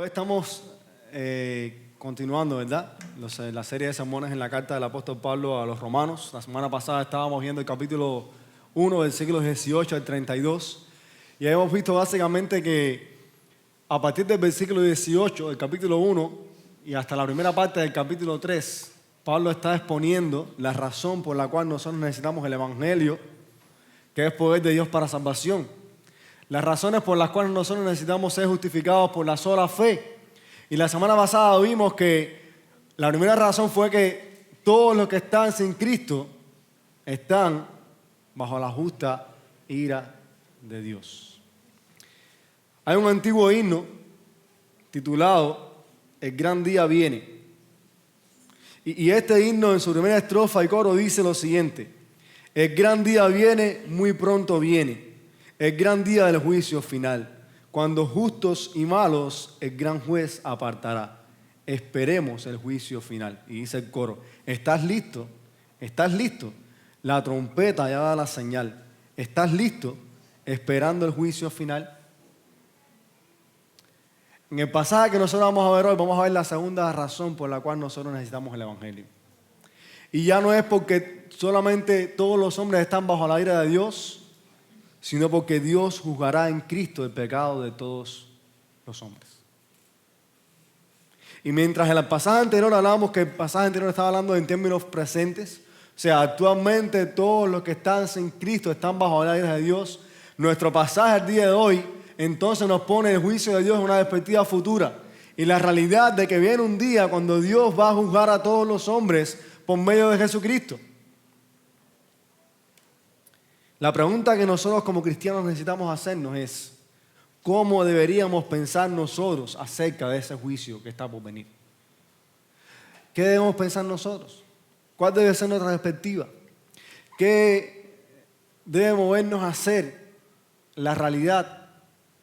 Hoy estamos continuando, ¿verdad? La serie de sermones en la carta del apóstol Pablo a los romanos. La semana pasada estábamos viendo el capítulo 1, versículos 18 al 32. Y hemos visto básicamente que a partir del versículo 18 del capítulo 1 y hasta la primera parte del capítulo 3, Pablo está exponiendo la razón por la cual nosotros necesitamos el Evangelio, que es poder de Dios para salvación. Las razones por las cuales nosotros necesitamos ser justificados por la sola fe. Y la semana pasada vimos que la primera razón fue que todos los que están sin Cristo están bajo la justa ira de Dios. Hay un antiguo himno titulado El gran día viene. Y este himno en su primera estrofa y coro dice lo siguiente: el gran día viene, muy pronto viene. El gran día del juicio final, cuando justos y malos el gran juez apartará. Esperemos el juicio final. Y dice el coro: ¿estás listo? ¿Estás listo? La trompeta ya da la señal. ¿Estás listo esperando el juicio final? En el pasaje que nosotros vamos a ver hoy, vamos a ver la segunda razón por la cual nosotros necesitamos el Evangelio. Y ya no es porque solamente todos los hombres están bajo la ira de Dios, sino porque Dios juzgará en Cristo el pecado de todos los hombres. Y mientras en el pasaje anterior hablábamos que el pasaje anterior estaba hablando en términos presentes, o sea, actualmente todos los que están sin Cristo están bajo la ira de Dios, nuestro pasaje el día de hoy entonces nos pone el juicio de Dios en una perspectiva futura y la realidad de que viene un día cuando Dios va a juzgar a todos los hombres por medio de Jesucristo. La pregunta que nosotros como cristianos necesitamos hacernos es: ¿cómo deberíamos pensar nosotros acerca de ese juicio que está por venir? ¿Qué debemos pensar nosotros? ¿Cuál debe ser nuestra perspectiva? ¿Qué debe movernos a hacer la realidad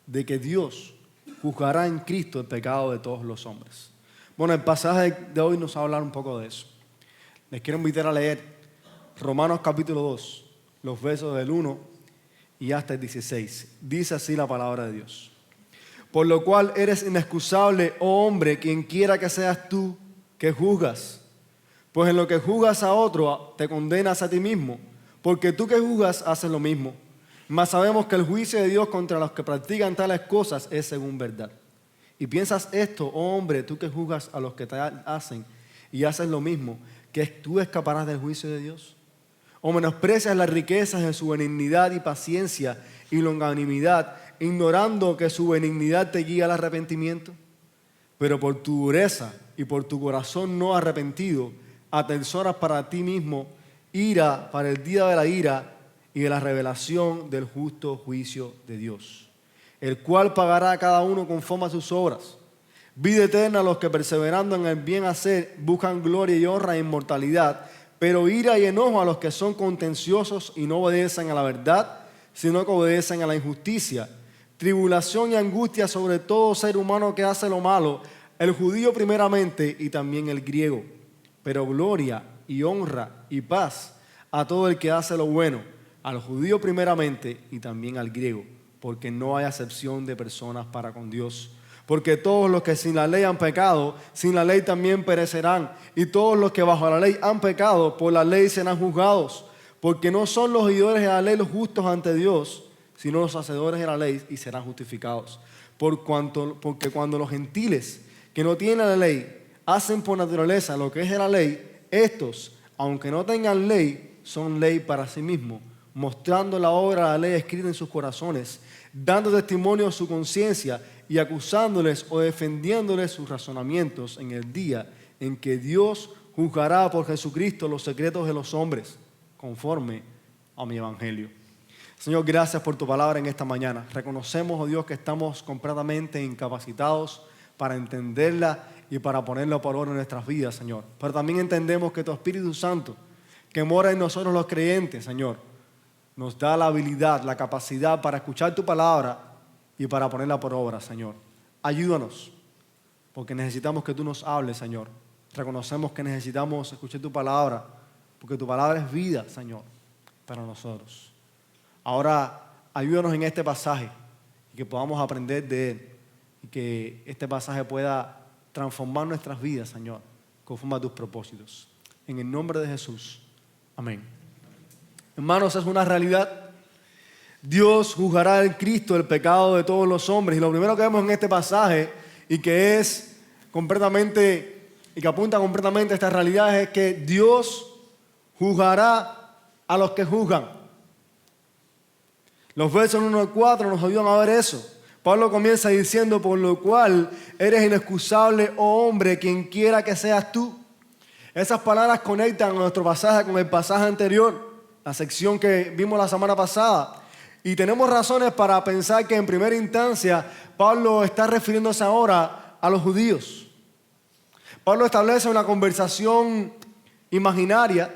de que Dios juzgará en Cristo el pecado de todos los hombres? Bueno, el pasaje de hoy nos va a hablar un poco de eso. Les quiero invitar a leer Romanos capítulo 2. Los versos del 1 y hasta el 16. Dice así la palabra de Dios: por lo cual eres inexcusable, oh hombre, quien quiera que seas tú que juzgas. Pues en lo que juzgas a otro, te condenas a ti mismo, porque tú que juzgas haces lo mismo. Mas sabemos que el juicio de Dios contra los que practican tales cosas es según verdad. Y piensas esto, oh hombre, tú que juzgas a los que te hacen y haces lo mismo, que tú escaparás del juicio de Dios. ¿O menosprecias las riquezas de su benignidad y paciencia y longanimidad, ignorando que su benignidad te guía al arrepentimiento? Pero por tu dureza y por tu corazón no arrepentido, atesoras para ti mismo ira para el día de la ira y de la revelación del justo juicio de Dios, el cual pagará a cada uno conforme a sus obras. Vida eterna a los que perseverando en el bien hacer buscan gloria y honra e inmortalidad, pero ira y enojo a los que son contenciosos y no obedecen a la verdad, sino que obedecen a la injusticia. Tribulación y angustia sobre todo ser humano que hace lo malo, el judío primeramente y también el griego. Pero gloria y honra y paz a todo el que hace lo bueno, al judío primeramente y también al griego, porque no hay acepción de personas para con Dios. Porque todos los que sin la ley han pecado, sin la ley también perecerán. Y todos los que bajo la ley han pecado, por la ley serán juzgados. Porque no son los oidores de la ley los justos ante Dios, sino los hacedores de la ley y serán justificados. Porque cuando los gentiles que no tienen la ley hacen por naturaleza lo que es de la ley, estos, aunque no tengan ley, son ley para sí mismos, mostrando la obra de la ley escrita en sus corazones, dando testimonio a su conciencia y acusándoles o defendiéndoles sus razonamientos en el día en que Dios juzgará por Jesucristo los secretos de los hombres, conforme a mi evangelio. Señor, gracias por tu palabra en esta mañana. Reconocemos, oh Dios, que estamos completamente incapacitados para entenderla y para ponerla por obra en nuestras vidas, Señor. Pero también entendemos que tu Espíritu Santo, que mora en nosotros los creyentes, Señor, nos da la habilidad, la capacidad para escuchar tu palabra y para ponerla por obra, Señor. Ayúdanos, porque necesitamos que tú nos hables, Señor. Reconocemos que necesitamos escuchar tu palabra, porque tu palabra es vida, Señor, para nosotros. Ahora, ayúdanos en este pasaje y que podamos aprender de él y que este pasaje pueda transformar nuestras vidas, Señor, conforme a tus propósitos. En el nombre de Jesús. Amén. Hermanos, es una realidad. Dios juzgará en Cristo el pecado de todos los hombres. Y lo primero que vemos en este pasaje, y que es completamente, y que apunta completamente a esta realidad, es que Dios juzgará a los que juzgan. Los versos 1 al 4 nos ayudan a ver eso. Pablo comienza diciendo: por lo cual eres inexcusable, oh hombre, quien quiera que seas tú. Esas palabras conectan nuestro pasaje con el pasaje anterior, la sección que vimos la semana pasada. Y tenemos razones para pensar que en primera instancia Pablo está refiriéndose ahora a los judíos. Pablo establece una conversación imaginaria,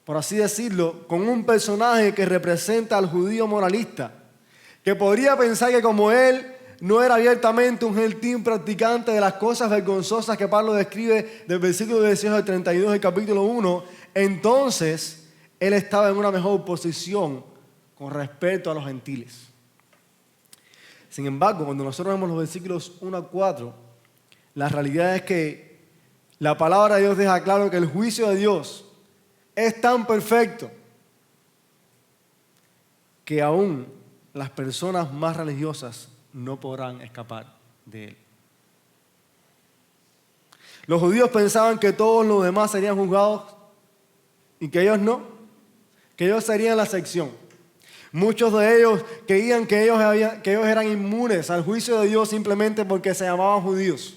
por así decirlo, con un personaje que representa al judío moralista, que podría pensar que como él no era abiertamente un gentil practicante de las cosas vergonzosas que Pablo describe del versículo 18 al 32 del capítulo 1, entonces él estaba en una mejor posición con respecto a los gentiles. Sin embargo, cuando nosotros vemos los versículos 1 a 4, la realidad es que la palabra de Dios deja claro que el juicio de Dios es tan perfecto que aún las personas más religiosas no podrán escapar de él. Los judíos pensaban que todos los demás serían juzgados y que ellos no, que ellos serían la excepción. Muchos de ellos creían que ellos eran inmunes al juicio de Dios simplemente porque se llamaban judíos.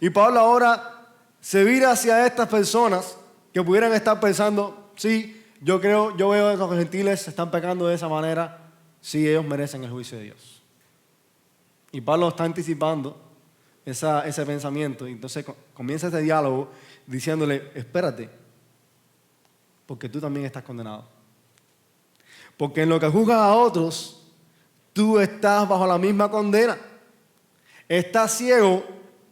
Y Pablo ahora se vira hacia estas personas que pudieran estar pensando: sí, yo veo que los gentiles están pecando de esa manera, sí, ellos merecen el juicio de Dios. Y Pablo está anticipando ese pensamiento, y entonces comienza este diálogo diciéndole: espérate, porque tú también estás condenado. Porque en lo que juzgas a otros, tú estás bajo la misma condena. Estás ciego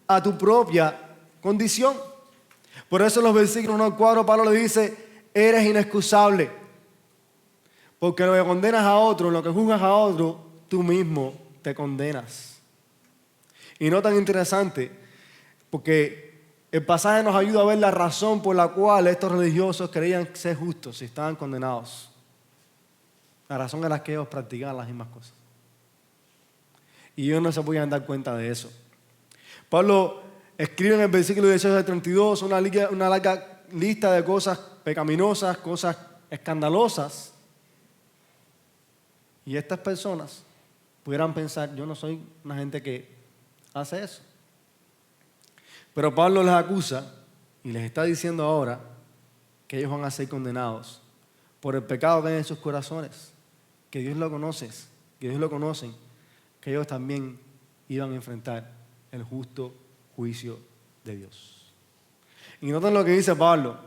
a tu propia condición. Por eso en los versículos 1 al 4 Pablo le dice: eres inexcusable. Porque en lo que condenas a otro, en lo que juzgas a otro, tú mismo te condenas. Y no tan interesante, porque el pasaje nos ayuda a ver la razón por la cual estos religiosos creían ser justos y estaban condenados. La razón era que ellos practicaban las mismas cosas. Y ellos no se podían dar cuenta de eso. Pablo escribe en el versículo 18 al 32 una larga lista de cosas pecaminosas, cosas escandalosas. Y estas personas pudieran pensar: yo no soy una gente que hace eso. Pero Pablo les acusa y les está diciendo ahora que ellos van a ser condenados por el pecado que hay en sus corazones, que Dios lo conoce, que Dios lo conocen, que ellos también iban a enfrentar el justo juicio de Dios. Y noten lo que dice Pablo: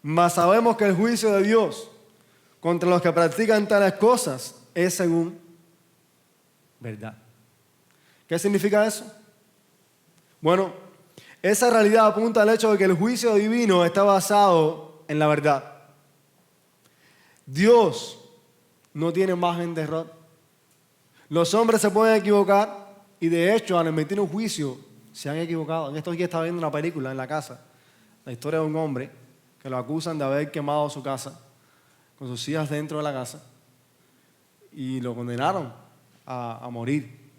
mas sabemos que el juicio de Dios contra los que practican tales cosas es según verdad. ¿Qué significa eso? Bueno, esa realidad apunta al hecho de que el juicio divino está basado en la verdad. Dios no tiene margen de error. Los hombres se pueden equivocar y de hecho al emitir un juicio se han equivocado. En estos días estaba viendo una película en la casa, la historia de un hombre que lo acusan de haber quemado su casa con sus hijas dentro de la casa y lo condenaron a morir,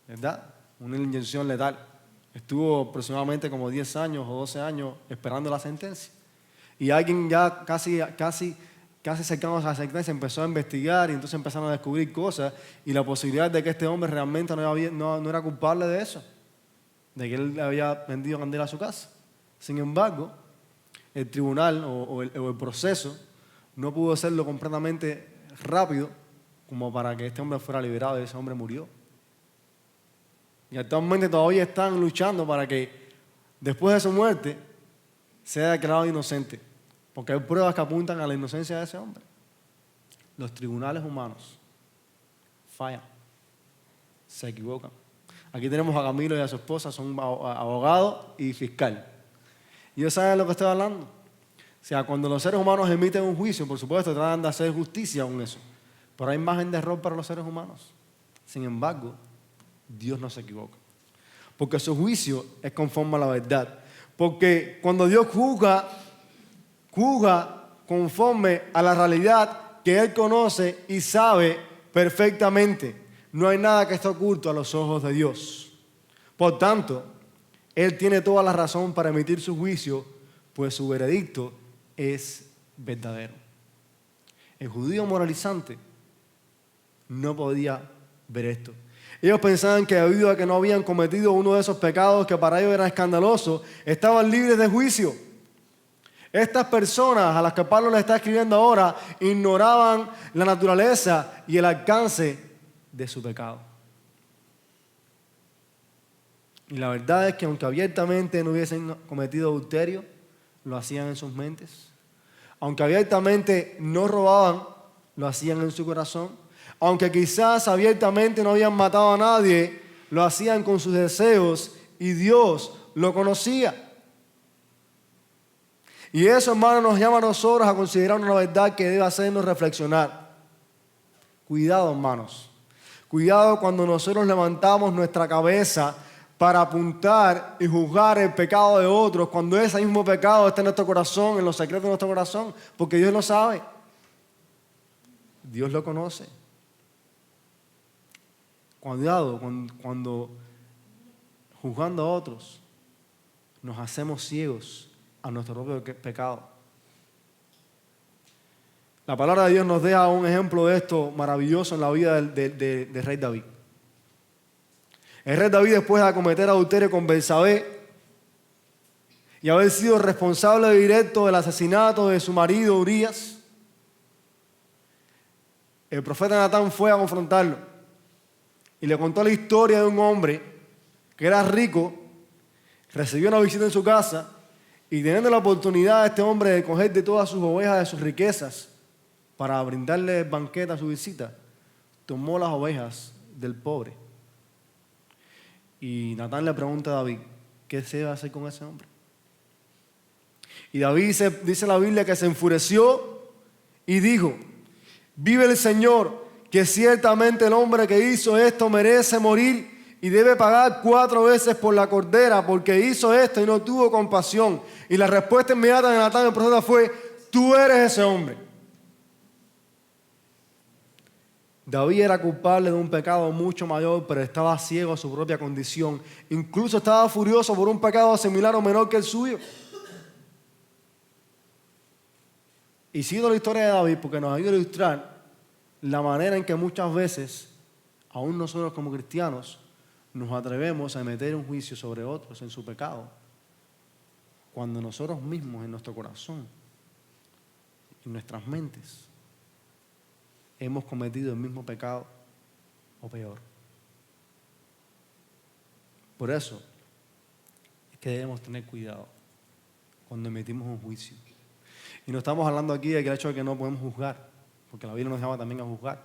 ¿verdad? Una inyección letal. Estuvo aproximadamente como 10 años o 12 años esperando la sentencia. Y alguien ya casi cercano a la sentencia empezó a investigar y entonces empezaron a descubrir cosas y la posibilidad de que este hombre realmente no era culpable de eso, de que él había vendido candela a su casa. Sin embargo, el tribunal o el proceso no pudo hacerlo completamente rápido como para que este hombre fuera liberado y ese hombre murió. Y actualmente todavía están luchando para que después de su muerte sea declarado inocente, porque hay pruebas que apuntan a la inocencia de ese hombre. Los tribunales humanos fallan, se equivocan. Aquí tenemos a Camilo y a su esposa, son abogado y fiscal. ¿Y ellos saben de lo que estoy hablando? O sea, cuando los seres humanos emiten un juicio, por supuesto, tratan de hacer justicia con eso. Pero hay margen de error para los seres humanos. Sin embargo, Dios no se equivoca. Porque su juicio es conforme a la verdad. Porque cuando Dios juzga conforme a la realidad que Él conoce y sabe perfectamente. No hay nada que esté oculto a los ojos de Dios. Por tanto, Él tiene toda la razón para emitir su juicio, pues su veredicto es verdadero. El judío moralizante no podía ver esto. Ellos pensaban que debido a que no habían cometido uno de esos pecados que para ellos eran escandalosos, estaban libres de juicio. Estas personas a las que Pablo le está escribiendo ahora ignoraban la naturaleza y el alcance de su pecado. Y la verdad es que aunque abiertamente no hubiesen cometido adulterio, lo hacían en sus mentes. Aunque abiertamente no robaban, lo hacían en su corazón. Aunque quizás abiertamente no habían matado a nadie, lo hacían con sus deseos y Dios lo conocía. Y eso, hermano, nos llama a nosotros a considerar una verdad que debe hacernos reflexionar. Cuidado, hermanos. Cuidado cuando nosotros levantamos nuestra cabeza para apuntar y juzgar el pecado de otros, cuando ese mismo pecado está en nuestro corazón, en los secretos de nuestro corazón, porque Dios lo sabe. Dios lo conoce. Cuidado cuando juzgando a otros nos hacemos ciegos a nuestro propio pecado. La palabra de Dios nos deja un ejemplo de esto maravilloso en la vida del rey David. El rey David, después de cometer adulterio con Betsabé y haber sido responsable directo del asesinato de su marido Urías, el profeta Natán fue a confrontarlo y le contó la historia de un hombre que era rico, recibió una visita en su casa y teniendo la oportunidad este hombre de coger de todas sus ovejas, de sus riquezas, para brindarle banquete a su visita, tomó las ovejas del pobre. Y Natán le pregunta a David, ¿qué se va a hacer con ese hombre? Y David dice la Biblia que se enfureció y dijo, vive el Señor, que ciertamente el hombre que hizo esto merece morir y debe pagar 4 veces por la cordera, porque hizo esto y no tuvo compasión. Y la respuesta inmediata de Natán el profeta fue, tú eres ese hombre. David era culpable de un pecado mucho mayor, pero estaba ciego a su propia condición. Incluso estaba furioso por un pecado similar o menor que el suyo. Y sigo la historia de David porque nos ayuda a ilustrar la manera en que muchas veces, aún nosotros como cristianos, nos atrevemos a meter un juicio sobre otros en su pecado, cuando nosotros mismos en nuestro corazón, en nuestras mentes, hemos cometido el mismo pecado o peor. Por eso es que debemos tener cuidado cuando emitimos un juicio. Y no estamos hablando aquí del hecho de que no podemos juzgar, porque la Biblia nos llama también a juzgar.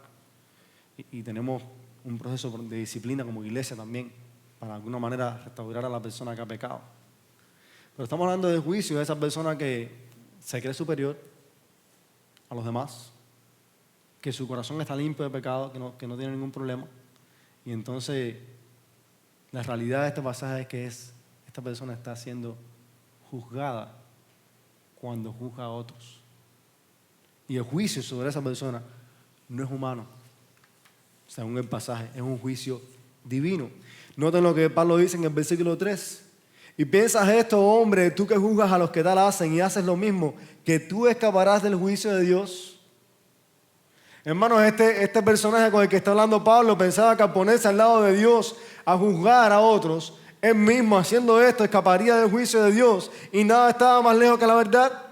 Y tenemos un proceso de disciplina como iglesia también, para de alguna manera restaurar a la persona que ha pecado. Pero estamos hablando de juicio de esa persona que se cree superior a los demás, que su corazón está limpio de pecado, que no tiene ningún problema. Y entonces la realidad de este pasaje es que esta persona está siendo juzgada cuando juzga a otros. Y el juicio sobre esa persona no es humano, según el pasaje, es un juicio divino. Noten lo que Pablo dice en el versículo 3. Y piensas esto, hombre, tú que juzgas a los que tal hacen y haces lo mismo, que tú escaparás del juicio de Dios. Hermanos, este personaje con el que está hablando Pablo pensaba que al ponerse al lado de Dios a juzgar a otros, él mismo haciendo esto escaparía del juicio de Dios y nada estaba más lejos que la verdad.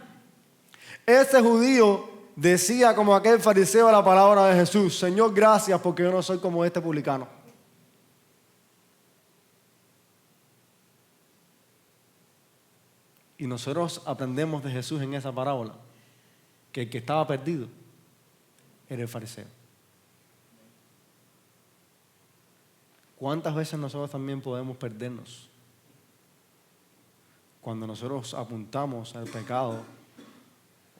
Ese judío decía como aquel fariseo a la palabra de Jesús, Señor, gracias porque yo no soy como este publicano. Y nosotros aprendemos de Jesús en esa parábola que el que estaba perdido era el fariseo. ¿Cuántas veces nosotros también podemos perdernos cuando nosotros apuntamos al pecado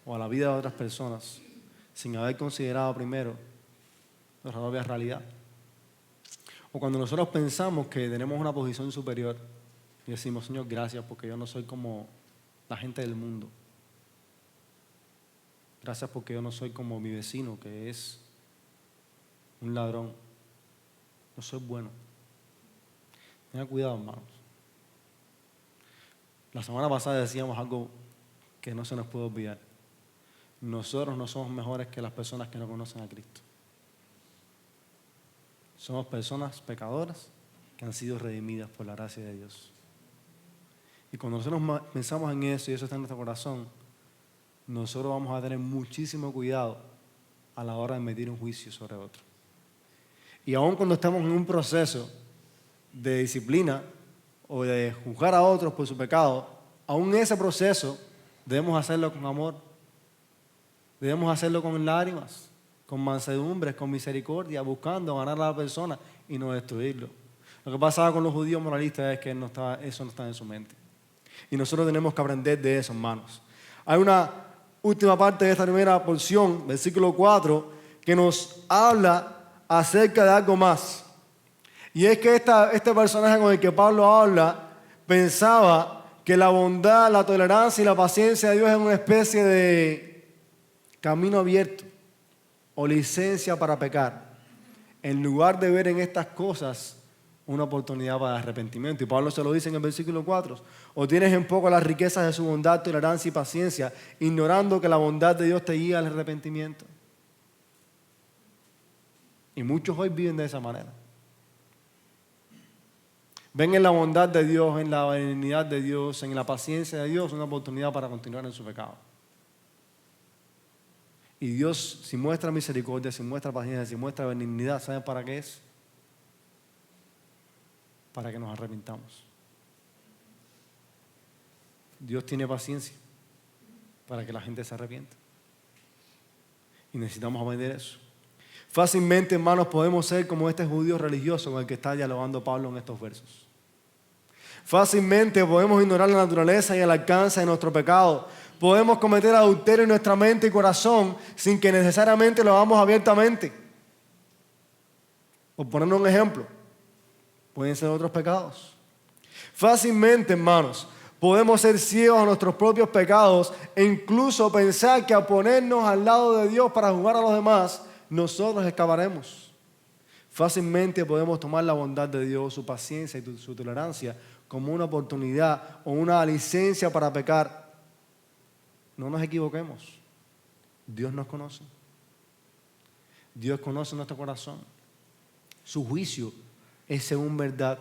o a la vida de otras personas sin haber considerado primero nuestra propia realidad? O cuando nosotros pensamos que tenemos una posición superior y decimos, Señor, gracias porque yo no soy como la gente del mundo. Gracias porque yo no soy como mi vecino, que es un ladrón. No soy bueno. Tengan cuidado, hermanos. La semana pasada decíamos algo que no se nos puede olvidar. Nosotros no somos mejores que las personas que no conocen a Cristo. Somos personas pecadoras que han sido redimidas por la gracia de Dios. Y cuando nosotros pensamos en eso y eso está en nuestro corazón, nosotros vamos a tener muchísimo cuidado a la hora de emitir un juicio sobre otro. Y aun cuando estamos en un proceso de disciplina o de juzgar a otros por su pecado, aun ese proceso debemos hacerlo con amor, debemos hacerlo con lágrimas, con mansedumbres, con misericordia, buscando ganar a la persona y no destruirlo. Lo que pasaba con los judíos moralistas es que eso no está en su mente. Y nosotros tenemos que aprender de eso, hermanos. Hay una última parte de esta primera porción, versículo 4, que nos habla acerca de algo más. Y es que este personaje con el que Pablo habla pensaba que la bondad, la tolerancia y la paciencia de Dios es una especie de camino abierto o licencia para pecar, en lugar de ver en estas cosas una oportunidad para arrepentimiento. Y Pablo se lo dice en el versículo 4. O tienes en poco las riquezas de su bondad, tolerancia y paciencia, ignorando que la bondad de Dios te guía al arrepentimiento. Y muchos hoy viven de esa manera. Ven en la bondad de Dios, en la benignidad de Dios, en la paciencia de Dios, una oportunidad para continuar en su pecado. Y Dios, si muestra misericordia, si muestra paciencia, si muestra benignidad, ¿saben para qué es? Para que nos arrepintamos. Dios tiene paciencia para que la gente se arrepienta. Y necesitamos aprender eso. Fácilmente, hermanos, podemos ser como este judío religioso con el que está dialogando Pablo en estos versos. Fácilmente podemos ignorar la naturaleza y el alcance de nuestro pecado. Podemos cometer adulterio en nuestra mente y corazón sin que necesariamente lo hagamos abiertamente. Por poner un ejemplo, pueden ser otros pecados. Fácilmente, hermanos, podemos ser ciegos a nuestros propios pecados e incluso pensar que al ponernos al lado de Dios para juzgar a los demás, nosotros escaparemos. Fácilmente podemos tomar la bondad de Dios, su paciencia y su tolerancia como una oportunidad o una licencia para pecar. No nos equivoquemos. Dios nos conoce. Dios conoce nuestro corazón. Su juicio es según verdad.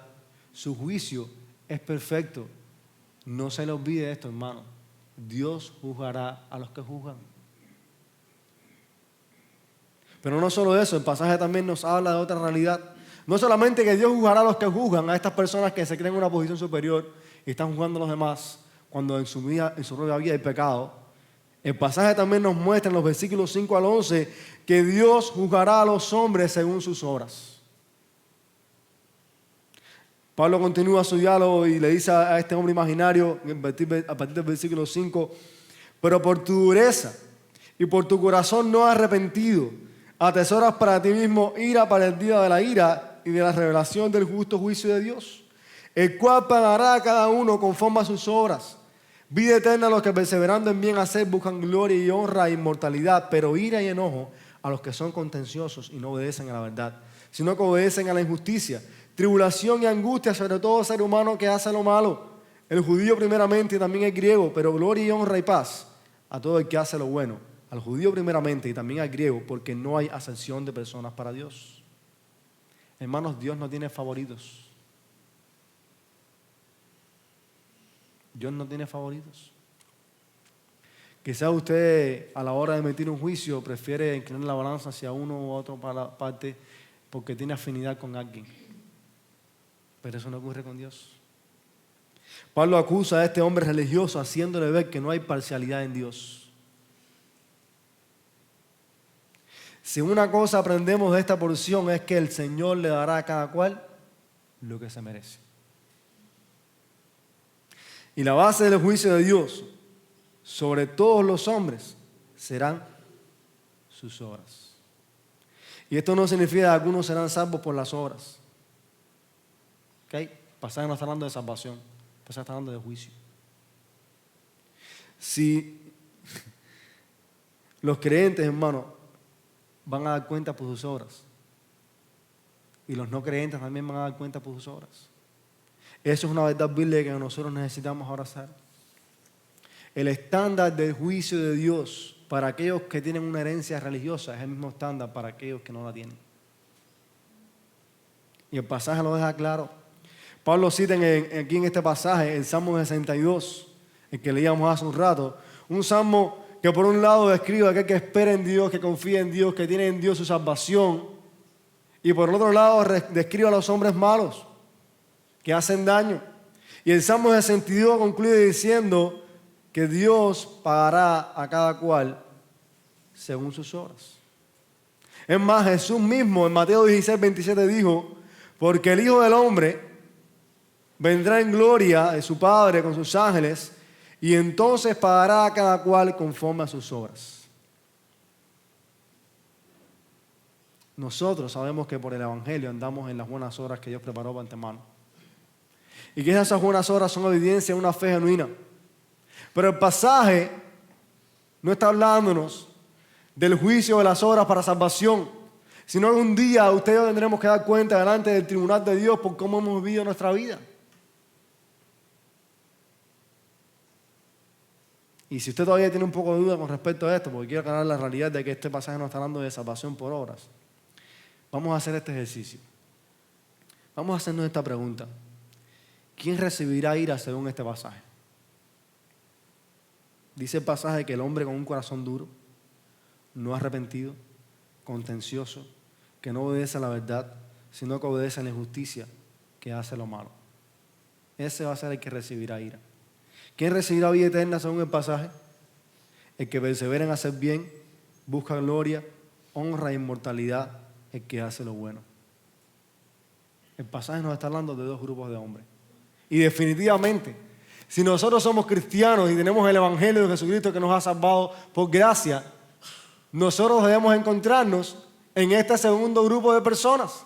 Su juicio es perfecto. No se le olvide esto, hermano. Dios juzgará a los que juzgan. Pero no solo eso, el pasaje también nos habla de otra realidad. No solamente que Dios juzgará a los que juzgan, a estas personas que se creen en una posición superior y están juzgando a los demás cuando en su propia vida hay pecado. El pasaje también nos muestra en los versículos 5 al 11 que Dios juzgará a los hombres según sus obras. Pablo continúa su diálogo y le dice a este hombre imaginario, a partir del versículo 5, pero por tu dureza y por tu corazón no arrepentido, atesoras para ti mismo ira para el día de la ira y de la revelación del justo juicio de Dios, el cual pagará a cada uno conforme a sus obras. Vida eterna a los que perseverando en bien hacer buscan gloria y honra e inmortalidad, pero ira y enojo a los que son contenciosos y no obedecen a la verdad, sino que obedecen a la injusticia. Tribulación y angustia sobre todo ser humano que hace lo malo, el judío primeramente y también el griego, pero gloria y honra y paz a todo el que hace lo bueno, al judío primeramente y también al griego, porque no hay acepción de personas para Dios. Hermanos, Dios no tiene favoritos. Dios no tiene favoritos. Quizás usted a la hora de emitir un juicio prefiere inclinar la balanza hacia uno u otro parte porque tiene afinidad con alguien. Pero eso no ocurre con Dios. Pablo acusa a este hombre religioso haciéndole ver que no hay parcialidad en Dios. Si una cosa aprendemos de esta porción es que el Señor le dará a cada cual lo que se merece. Y la base del juicio de Dios sobre todos los hombres serán sus obras. Y esto no significa que algunos serán salvos por las obras. ¿Ok? El pasaje no está hablando de salvación, el pasaje está hablando de juicio. Si los creyentes, hermanos, van a dar cuenta por sus obras, y los no creyentes también van a dar cuenta por sus obras. Eso es una verdad bíblica que nosotros necesitamos abrazar. El estándar del juicio de Dios para aquellos que tienen una herencia religiosa es el mismo estándar para aquellos que no la tienen. Y el pasaje lo deja claro. Pablo cita aquí en este pasaje el Salmo 62, el que leíamos hace un rato. Un salmo que por un lado describe a aquel que espera en Dios, que confía en Dios, que tiene en Dios su salvación. Y por el otro lado describe a los hombres malos que hacen daño. Y el Salmo 62 concluye diciendo que Dios pagará a cada cual según sus obras. Es más, Jesús mismo en Mateo 16:27 dijo, porque el Hijo del Hombre vendrá en gloria de su Padre con sus ángeles y entonces pagará a cada cual conforme a sus obras. Nosotros sabemos que por el Evangelio andamos en las buenas obras que Dios preparó para antemano. Y que esas buenas obras son evidencia de una fe genuina. Pero el pasaje no está hablándonos del juicio de las obras para salvación, sino que un día usted y yo tendremos que dar cuenta delante del tribunal de Dios por cómo hemos vivido nuestra vida. Y si usted todavía tiene un poco de duda con respecto a esto, porque quiero aclarar la realidad de que este pasaje no está hablando de salvación por obras, vamos a hacer este ejercicio. Vamos a hacernos esta pregunta. ¿Quién recibirá ira según este pasaje? Dice el pasaje que el hombre con un corazón duro, no arrepentido, contencioso, que no obedece a la verdad, sino que obedece a la injusticia, que hace lo malo. Ese va a ser el que recibirá ira. ¿Quién recibirá vida eterna según el pasaje? El que persevera en hacer bien, busca gloria, honra e inmortalidad, el que hace lo bueno. El pasaje nos está hablando de dos grupos de hombres. Y definitivamente, si nosotros somos cristianos y tenemos el Evangelio de Jesucristo que nos ha salvado por gracia, nosotros debemos encontrarnos en este segundo grupo de personas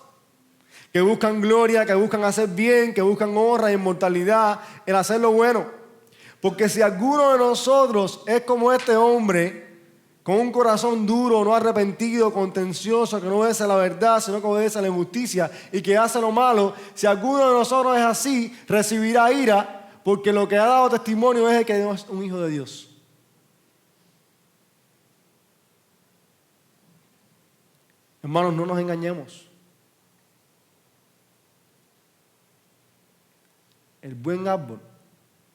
que buscan gloria, que buscan hacer bien, que buscan honra e inmortalidad, el hacer lo bueno. Porque si alguno de nosotros es como este hombre, con un corazón duro, no arrepentido, contencioso, que no obedece a la verdad, sino que obedece a la injusticia y que hace lo malo, si alguno de nosotros es así, recibirá ira, porque lo que ha dado testimonio es el que es un hijo de Dios. Hermanos, no nos engañemos. El buen árbol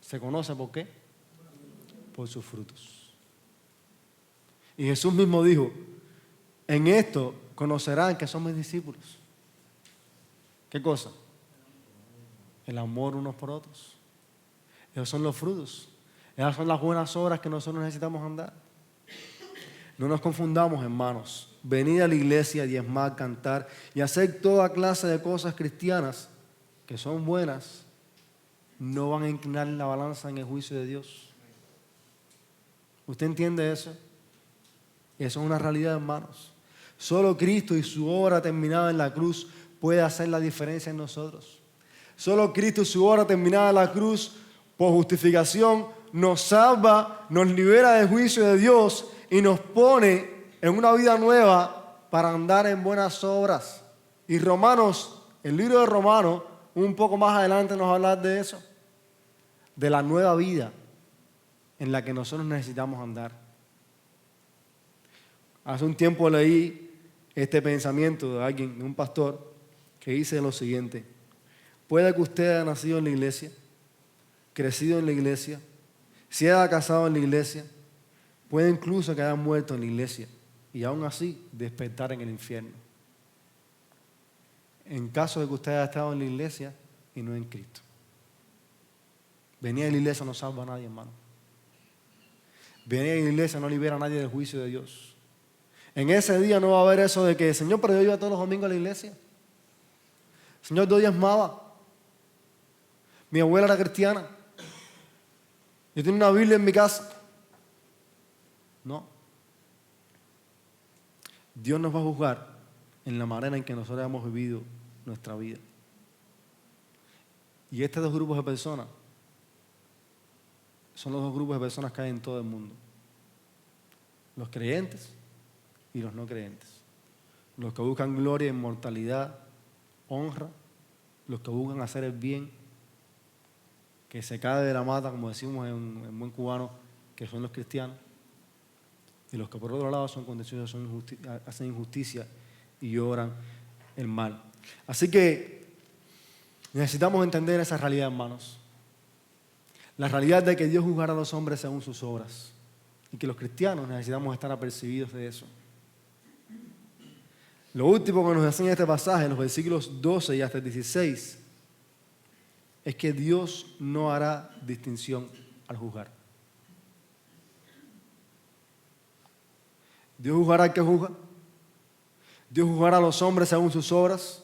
se conoce ¿por qué? Por sus frutos. Y Jesús mismo dijo, en esto conocerán que son mis discípulos. ¿Qué cosa? El amor unos por otros. Esos son los frutos. Esas son las buenas obras que nosotros necesitamos andar. No nos confundamos, hermanos. Venir a la iglesia, diezmar, cantar y hacer toda clase de cosas cristianas que son buenas, no van a inclinar la balanza en el juicio de Dios. ¿Usted entiende eso? Eso es una realidad, hermanos. Solo Cristo y su obra terminada en la cruz puede hacer la diferencia en nosotros. Solo Cristo y su obra terminada en la cruz por justificación nos salva, nos libera del juicio de Dios y nos pone en una vida nueva para andar en buenas obras. Y Romanos, el libro de Romanos, un poco más adelante nos va a hablar de eso, de la nueva vida en la que nosotros necesitamos andar. Hace un tiempo leí este pensamiento de alguien, de un pastor, que dice lo siguiente: puede que usted haya nacido en la iglesia, crecido en la iglesia, se haya casado en la iglesia, puede incluso que haya muerto en la iglesia y aún así despertar en el infierno. En caso de que usted haya estado en la iglesia y no en Cristo. Venir a la iglesia no salva a nadie, hermano. Venir a la iglesia no libera a nadie del juicio de Dios. En ese día no va a haber eso de que, Señor, pero yo iba todos los domingos a la iglesia. Señor, yo diezmaba. Mi abuela era cristiana. Yo tenía una Biblia en mi casa. No. Dios nos va a juzgar en la manera en que nosotros hemos vivido nuestra vida. Y estos dos grupos de personas son los dos grupos de personas que hay en todo el mundo. Los creyentes y los no creyentes. Los que buscan gloria, inmortalidad, honra. Los que buscan hacer el bien, que se cae de la mata, como decimos en buen cubano, que son los cristianos. Y los que por otro lado son condenciosos, hacen injusticia y obran el mal. Así que necesitamos entender esa realidad, hermanos. La realidad de que Dios juzgará a los hombres según sus obras. Y que los cristianos necesitamos estar apercibidos de eso. Lo último que nos enseña este pasaje, en los versículos 12 y hasta el 16, es que Dios no hará distinción al juzgar. Dios juzgará al que juzga. Dios juzgará a los hombres según sus obras.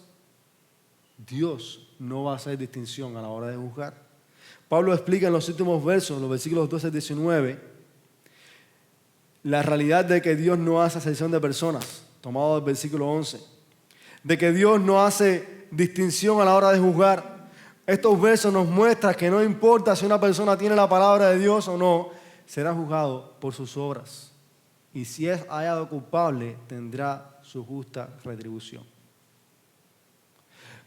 Dios no va a hacer distinción a la hora de juzgar. Pablo explica en los últimos versos, los versículos 12 y 19, la realidad de que Dios no hace acepción de personas, tomado del versículo 11, de que Dios no hace distinción a la hora de juzgar. Estos versos nos muestran que no importa si una persona tiene la palabra de Dios o no, será juzgado por sus obras. Y si es hallado culpable, tendrá su justa retribución.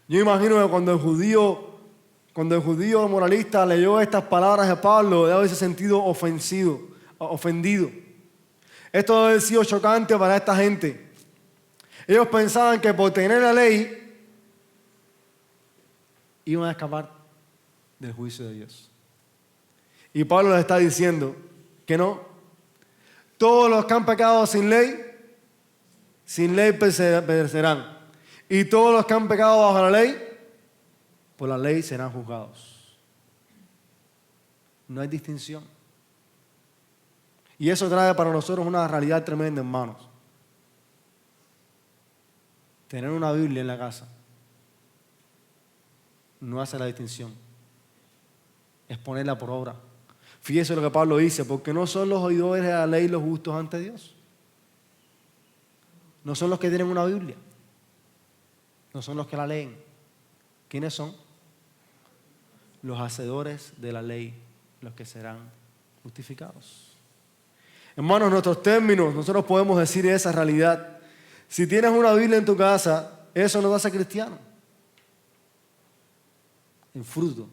Yo imagino que cuando el judío moralista leyó estas palabras de Pablo, debe haberse sentido ofendido. Esto debe haber sido chocante para esta gente. Ellos pensaban que por tener la ley iban a escapar del juicio de Dios. Y Pablo les está diciendo que no. Todos los que han pecado sin ley perecerán. Y todos los que han pecado bajo la ley, por la ley serán juzgados. No hay distinción. Y eso trae para nosotros una realidad tremenda, hermanos. Tener una Biblia en la casa no hace la distinción. Es ponerla por obra. Fíjese lo que Pablo dice, porque no son los oidores de la ley los justos ante Dios. No son los que tienen una Biblia. No son los que la leen. ¿Quiénes son? Los hacedores de la ley, los que serán justificados. Hermanos, en nuestros términos, nosotros podemos decir esa realidad. Si tienes una Biblia en tu casa, eso no te hace cristiano. El fruto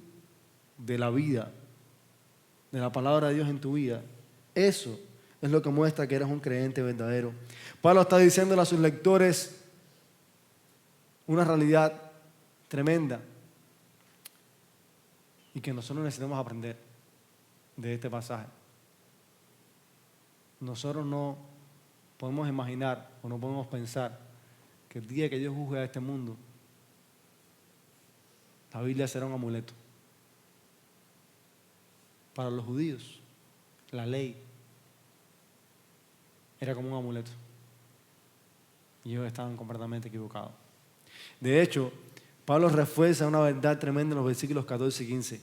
de la vida, de la palabra de Dios en tu vida, eso es lo que muestra que eres un creyente verdadero. Pablo está diciéndole a sus lectores una realidad tremenda y que nosotros necesitamos aprender de este pasaje. Nosotros no podemos imaginar o no podemos pensar que el día que Dios juzgue a este mundo, la Biblia será un amuleto. Para los judíos, la ley era como un amuleto. Y ellos estaban completamente equivocados. De hecho, Pablo refuerza una verdad tremenda en los versículos 14 y 15,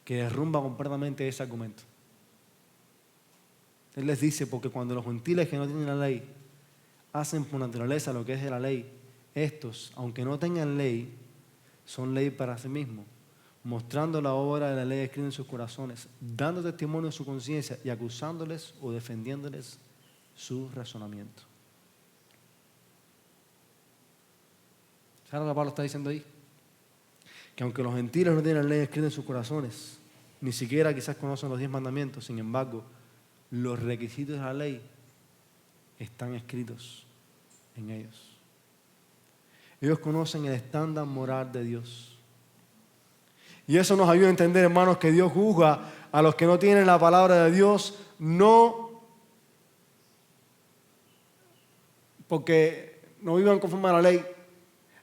que derrumba completamente ese argumento. Él les dice, porque cuando los gentiles que no tienen la ley hacen por naturaleza lo que es de la ley, estos, aunque no tengan ley, son ley para sí mismos, mostrando la obra de la ley escrita en sus corazones, dando testimonio de su conciencia y acusándoles o defendiéndoles su razonamiento. ¿Sabes lo que Pablo está diciendo ahí? Que aunque los gentiles no tienen la ley escrita en sus corazones, ni siquiera quizás conocen los 10 mandamientos, sin embargo, los requisitos de la ley están escritos en ellos. Ellos conocen el estándar moral de Dios. Y eso nos ayuda a entender, hermanos, que Dios juzga a los que no tienen la palabra de Dios, no porque no vivan conforme a la ley.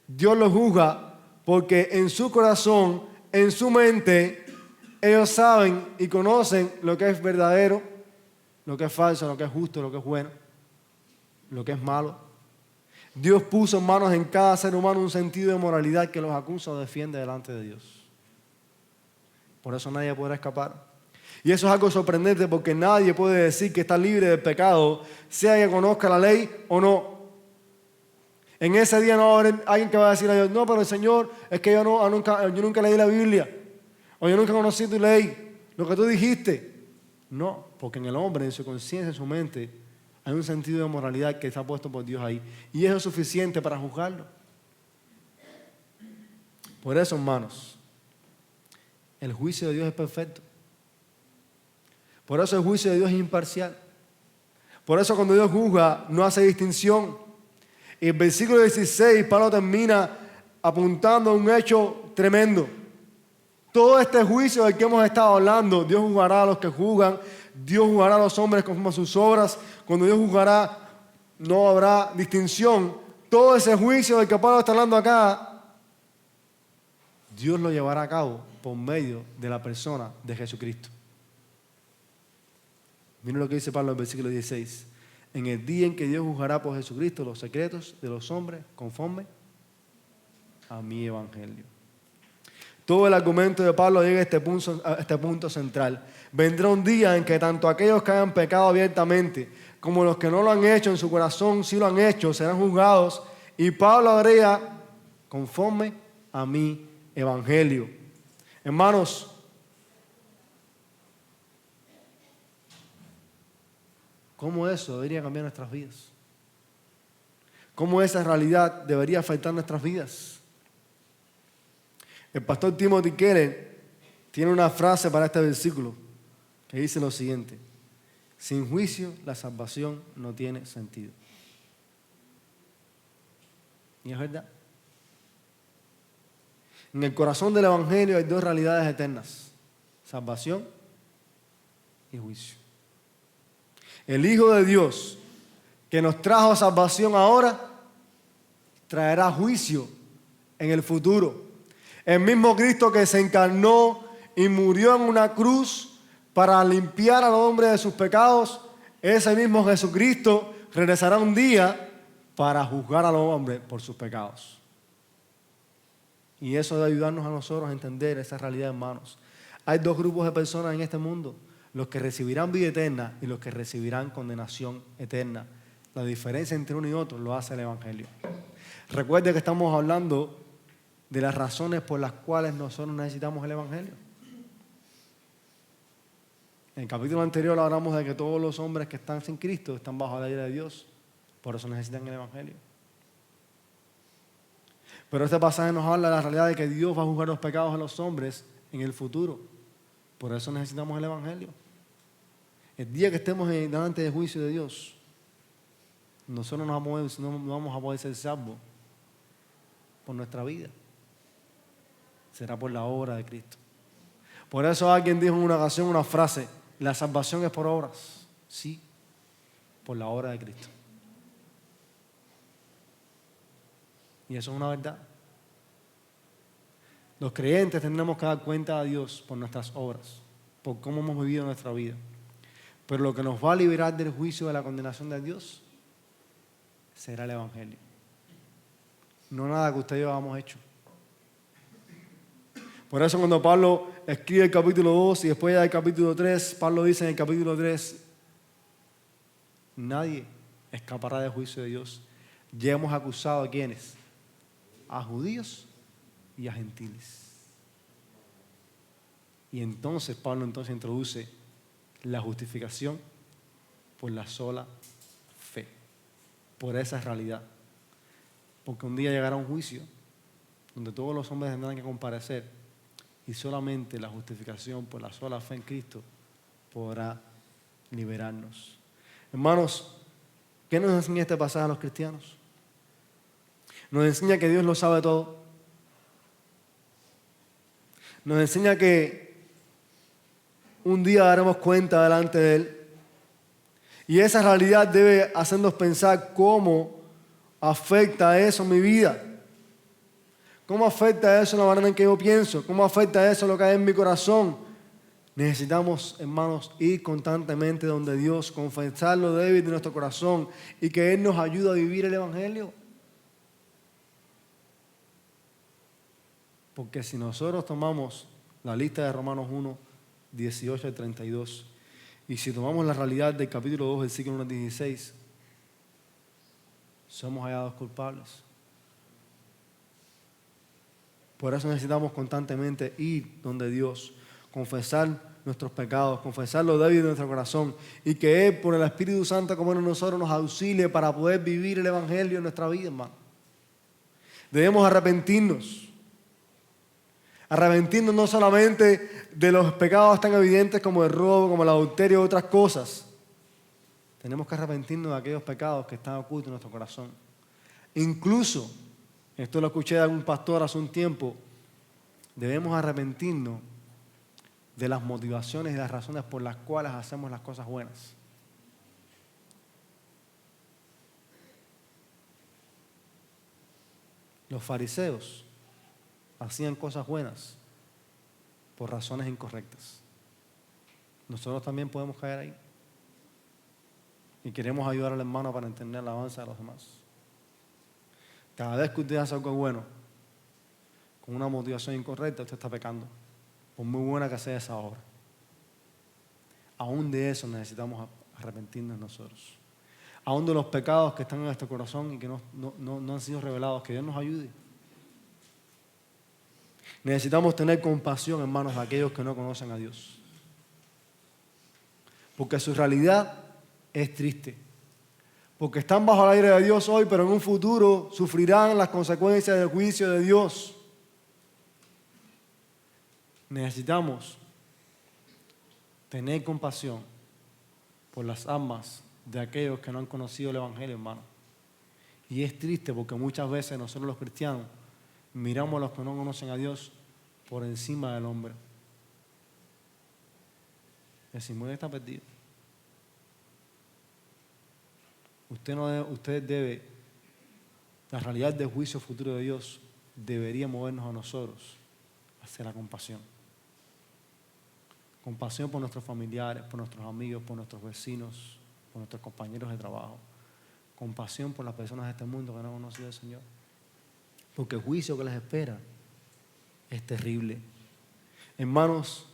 Dios los juzga porque en su corazón, en su mente, ellos saben y conocen lo que es verdadero, lo que es falso, lo que es justo, lo que es bueno, lo que es malo. Dios puso, hermanos, en cada ser humano un sentido de moralidad que los acusa o defiende delante de Dios. Por eso nadie podrá escapar. Y eso es algo sorprendente porque nadie puede decir que está libre del pecado, sea que conozca la ley o no. En ese día no va a haber alguien que va a decir a Dios, no, pero el Señor, es que yo nunca leí la Biblia, o yo nunca conocí tu ley, lo que tú dijiste. No, porque en el hombre, en su conciencia, en su mente, hay un sentido de moralidad que está puesto por Dios ahí. Y eso es suficiente para juzgarlo. Por eso, hermanos, el juicio de Dios es perfecto. Por eso el juicio de Dios es imparcial. Por eso cuando Dios juzga, no hace distinción. Y el versículo 16, Pablo termina apuntando a un hecho tremendo. Todo este juicio del que hemos estado hablando, Dios juzgará a los que juzgan, Dios juzgará a los hombres conforme a sus obras. Cuando Dios juzgará, no habrá distinción. Todo ese juicio del que Pablo está hablando acá, Dios lo llevará a cabo por medio de la persona de Jesucristo. Miren lo que dice Pablo en el versículo 16. En el día en que Dios juzgará por Jesucristo los secretos de los hombres conforme a mi evangelio. Todo el argumento de Pablo llega a este punto central. Vendrá un día en que tanto aquellos que hayan pecado abiertamente como los que no lo han hecho en su corazón, sí lo han hecho, serán juzgados. Y Pablo agrega, conforme a mi evangelio. Hermanos, ¿cómo eso debería cambiar nuestras vidas? ¿Cómo esa realidad debería afectar nuestras vidas? El pastor Timothy Keller tiene una frase para este versículo que dice lo siguiente: sin juicio la salvación no tiene sentido. Y es verdad. En el corazón del evangelio hay dos realidades eternas: salvación y juicio. El Hijo de Dios que nos trajo salvación ahora traerá juicio en el futuro. El mismo Cristo que se encarnó y murió en una cruz para limpiar al hombre de sus pecados, ese mismo Jesucristo regresará un día para juzgar al hombre por sus pecados. Y eso debe ayudarnos a nosotros a entender esa realidad, hermanos. Hay dos grupos de personas en este mundo: los que recibirán vida eterna y los que recibirán condenación eterna. La diferencia entre uno y otro lo hace el Evangelio. Recuerde que estamos hablando de las razones por las cuales nosotros necesitamos el Evangelio. En el capítulo anterior hablamos de que todos los hombres que están sin Cristo están bajo la ira de Dios. Por eso necesitan el Evangelio. Pero este pasaje nos habla de la realidad de que Dios va a juzgar los pecados de los hombres en el futuro. Por eso necesitamos el Evangelio. El día que estemos delante del juicio de Dios, nosotros no vamos a poder ser salvos por nuestra vida. Será por la obra de Cristo. Por eso alguien dijo en una ocasión una frase: la salvación es por obras. Sí, por la obra de Cristo. Y eso es una verdad. Los creyentes tendremos que dar cuenta a Dios por nuestras obras, por cómo hemos vivido nuestra vida. Pero lo que nos va a liberar del juicio de la condenación de Dios será el Evangelio. No nada que usted y yo hayamos hecho. Por eso cuando Pablo escribe el capítulo 2 y después del capítulo 3, Pablo dice en el capítulo 3, nadie escapará del juicio de Dios. Ya hemos acusado a ¿quiénes? A judíos y a gentiles. Y entonces Pablo introduce la justificación por la sola fe, por esa realidad. Porque un día llegará un juicio donde todos los hombres tendrán que comparecer y solamente la justificación por la sola fe en Cristo podrá liberarnos. Hermanos, ¿qué nos enseña este pasaje a los cristianos? Nos enseña que Dios lo sabe todo. Nos enseña que un día daremos cuenta delante de Él. Y esa realidad debe hacernos pensar cómo afecta eso mi vida. ¿Cómo afecta eso la manera en que yo pienso? ¿Cómo afecta eso lo que hay en mi corazón? Necesitamos, hermanos, ir constantemente donde Dios, confesar lo débil de nuestro corazón y que Él nos ayude a vivir el Evangelio. Porque si nosotros tomamos la lista de Romanos 1, 18 al 32, y si tomamos la realidad del capítulo 2, versículo 1 al 16, somos hallados culpables. Por eso necesitamos constantemente ir donde Dios, confesar nuestros pecados, confesar lo débil de nuestro corazón y que Él, por el Espíritu Santo como en nosotros, nos auxilie para poder vivir el Evangelio en nuestra vida, hermano. Debemos arrepentirnos. Arrepentirnos no solamente de los pecados tan evidentes como el robo, como el adulterio y otras cosas. Tenemos que arrepentirnos de aquellos pecados que están ocultos en nuestro corazón. Incluso, esto lo escuché de algún pastor hace un tiempo, debemos arrepentirnos de las motivaciones y las razones por las cuales hacemos las cosas buenas. Los fariseos hacían cosas buenas por razones incorrectas. Nosotros también podemos caer ahí. Y queremos ayudar al hermano para entender el avance de los demás. Cada vez que usted hace algo bueno con una motivación incorrecta, usted está pecando, por muy buena que sea esa obra. Aún de eso necesitamos arrepentirnos nosotros. Aún de los pecados que están en nuestro corazón y que no han sido revelados, que Dios nos ayude. Necesitamos tener compasión, hermanos, de aquellos que no conocen a Dios. Porque su realidad es triste. Porque están bajo el aire de Dios hoy, pero en un futuro sufrirán las consecuencias del juicio de Dios. Necesitamos tener compasión por las almas de aquellos que no han conocido el Evangelio, hermano. Y es triste porque muchas veces nosotros los cristianos miramos a los que no conocen a Dios por encima del hombre. Decimos, está perdido. Usted debe, la realidad del juicio futuro de Dios debería movernos a nosotros hacia la compasión. Compasión por nuestros familiares, por nuestros amigos, por nuestros vecinos, por nuestros compañeros de trabajo. Compasión por las personas de este mundo que no han conocido al Señor. Porque el juicio que les espera es terrible. Hermanos,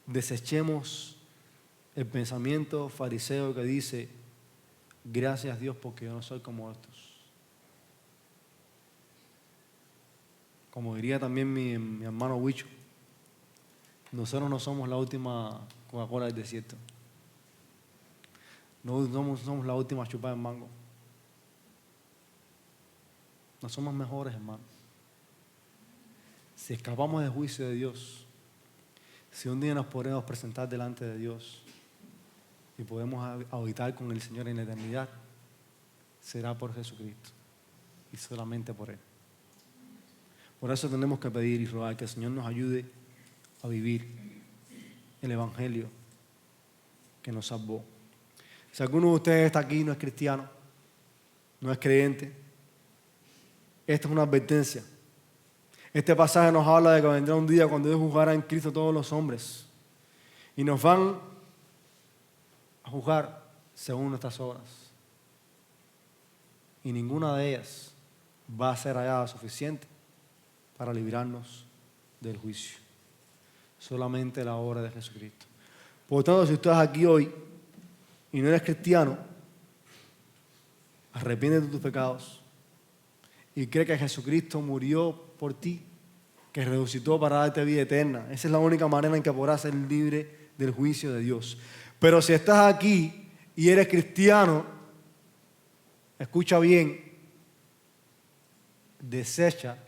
desechemos el pensamiento fariseo que dice, gracias a Dios porque yo no soy como estos. Como diría también mi hermano Huicho, nosotros no somos la última Coca-Cola del desierto. No somos la última chupada de mango. No somos mejores, hermano. Si escapamos del juicio de Dios, si un día nos podemos presentar delante de Dios y podemos habitar con el Señor en la eternidad, será por Jesucristo y solamente por Él. Por eso tenemos que pedir y rogar que el Señor nos ayude a vivir el Evangelio que nos salvó. Si alguno de ustedes está aquí y no es cristiano, no es creyente, esta es una advertencia. Este pasaje nos habla de que vendrá un día cuando Dios juzgará en Cristo a todos los hombres y nos van a juzgar según nuestras obras. Y ninguna de ellas va a ser hallada suficiente para librarnos del juicio. Solamente la obra de Jesucristo. Por tanto, si tú estás aquí hoy y no eres cristiano, arrepiéntete de tus pecados y cree que Jesucristo murió por ti, que resucitó para darte vida eterna. Esa es la única manera en que podrás ser libre del juicio de Dios. Pero si estás aquí y eres cristiano, escucha bien, desecha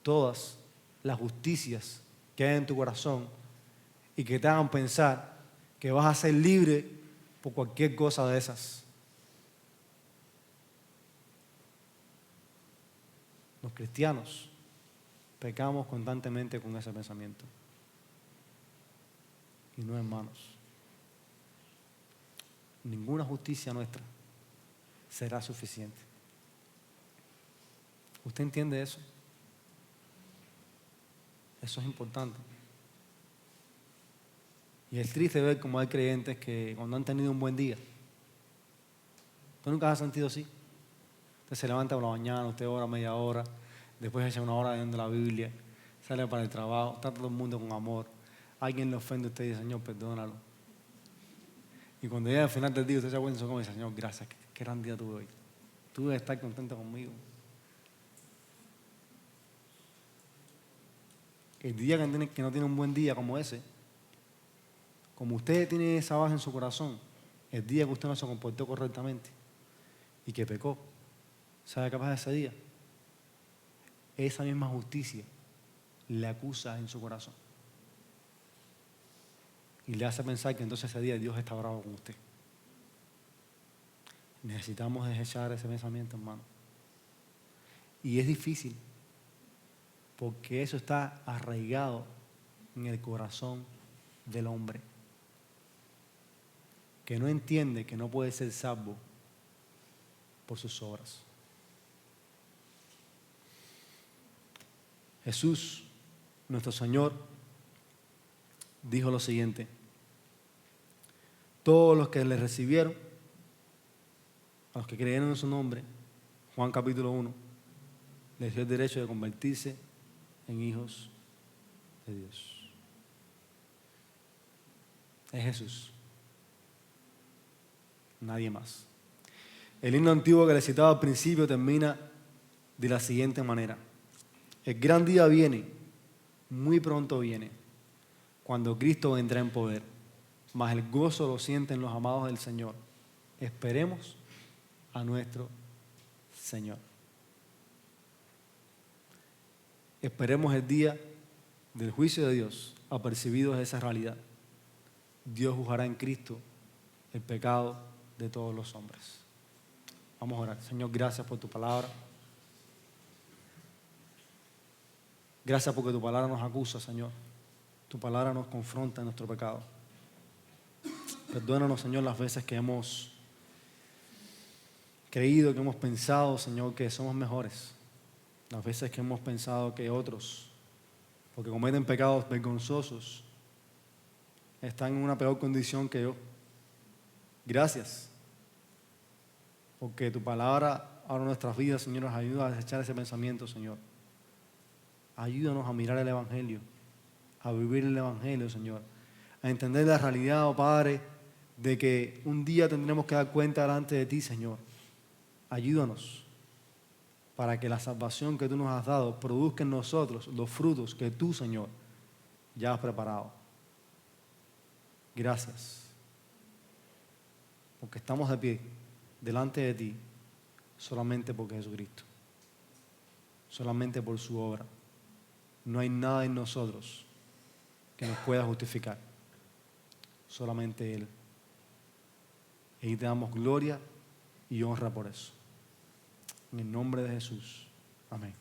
todas las justicias que hay en tu corazón y que te hagan pensar que vas a ser libre por cualquier cosa de esas. Los cristianos pecamos constantemente con ese pensamiento. Y no, hermanos, ninguna justicia nuestra será suficiente. ¿Usted entiende eso? Eso es importante. Y es triste ver cómo hay creyentes que cuando han tenido un buen día, ¿usted nunca se ha sentido así? Usted se levanta por la mañana, usted ora media hora, después echa una hora leyendo la Biblia, sale para el trabajo, está todo el mundo con amor. Alguien le ofende a usted y dice, Señor, perdónalo. Y cuando llega al final del día, usted se acuerda en su cama y dice, Señor, gracias, qué gran día tuve hoy. Tú debes estar contento conmigo. El día que no tiene un buen día como ese, como usted tiene esa baja en su corazón, el día que usted no se comportó correctamente y que pecó, ¿sabe qué pasa ese día? Esa misma justicia le acusa en su corazón y le hace pensar que entonces ese día Dios está bravo con usted. Necesitamos desechar ese pensamiento, hermano. Y es difícil porque eso está arraigado en el corazón del hombre, que no entiende que no puede ser salvo por sus obras. Jesús, nuestro Señor, dijo lo siguiente: todos los que le recibieron, a los que creyeron en su nombre, Juan capítulo 1, les dio el derecho de convertirse en hijos de Dios. Es Jesús, nadie más. El himno antiguo que le citaba al principio termina de la siguiente manera: el gran día viene, muy pronto viene, cuando Cristo vendrá en poder, mas el gozo lo sienten los amados del Señor. Esperemos a nuestro Señor. Esperemos el día del juicio de Dios, apercibidos de esa realidad. Dios juzgará en Cristo el pecado de todos los hombres. Vamos a orar. Señor, gracias por tu palabra. Gracias porque tu palabra nos acusa, Señor. Tu palabra nos confronta en nuestro pecado. Perdónanos, Señor, las veces que hemos creído, que hemos pensado, Señor, que somos mejores. Las veces que hemos pensado que otros, porque cometen pecados vergonzosos, están en una peor condición que yo. Gracias, porque tu palabra ahora en nuestras vidas, Señor, nos ayuda a desechar ese pensamiento, Señor. Ayúdanos a mirar el Evangelio, a vivir el Evangelio, Señor, a entender la realidad, oh Padre, de que un día tendremos que dar cuenta delante de ti, Señor. Ayúdanos para que la salvación que tú nos has dado produzca en nosotros los frutos que tú, Señor, ya has preparado. Gracias, porque estamos de pie delante de ti solamente por Jesucristo, solamente por su obra. No hay nada en nosotros que nos pueda justificar, solamente Él. Y te damos gloria y honra por eso. En el nombre de Jesús. Amén.